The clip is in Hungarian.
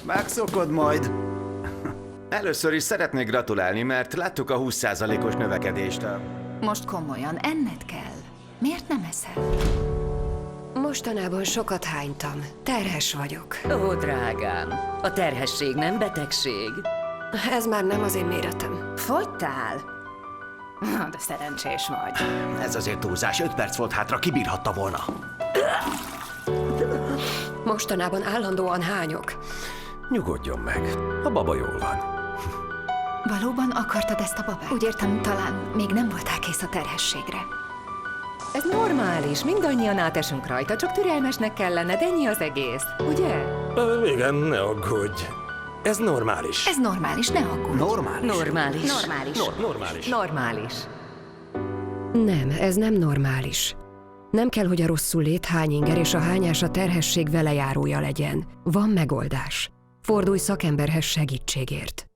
Megszokod majd. Először is szeretnék gratulálni, mert láttuk a 20%-os növekedést. Most komolyan, enned kell. Miért nem eszel? Mostanában sokat hánytam. Terhes vagyok. Ó, drágám, a terhesség nem betegség. Ez már nem az én méretem. Fogytál? De szerencsés vagy. Ez azért túlzás, 5 perc volt hátra, kibírhatta volna. Mostanában állandóan hányok. Nyugodjon meg, a baba jól van. Valóban akartad ezt a babát? Úgy értem, talán még nem voltál kész a terhességre. Ez normális, mindannyian átesünk rajta, csak türelmesnek kell lenned, ennyi az egész, ugye? Igen, ne aggódj. Ez normális. Ez normális, ne aggódj. Normális. Normális. Normális. Normális. Nem, ez nem normális. Nem kell, hogy a rosszul lét hányinger és a hányás a terhesség velejárója legyen. Van megoldás. Fordulj szakemberhez segítségért.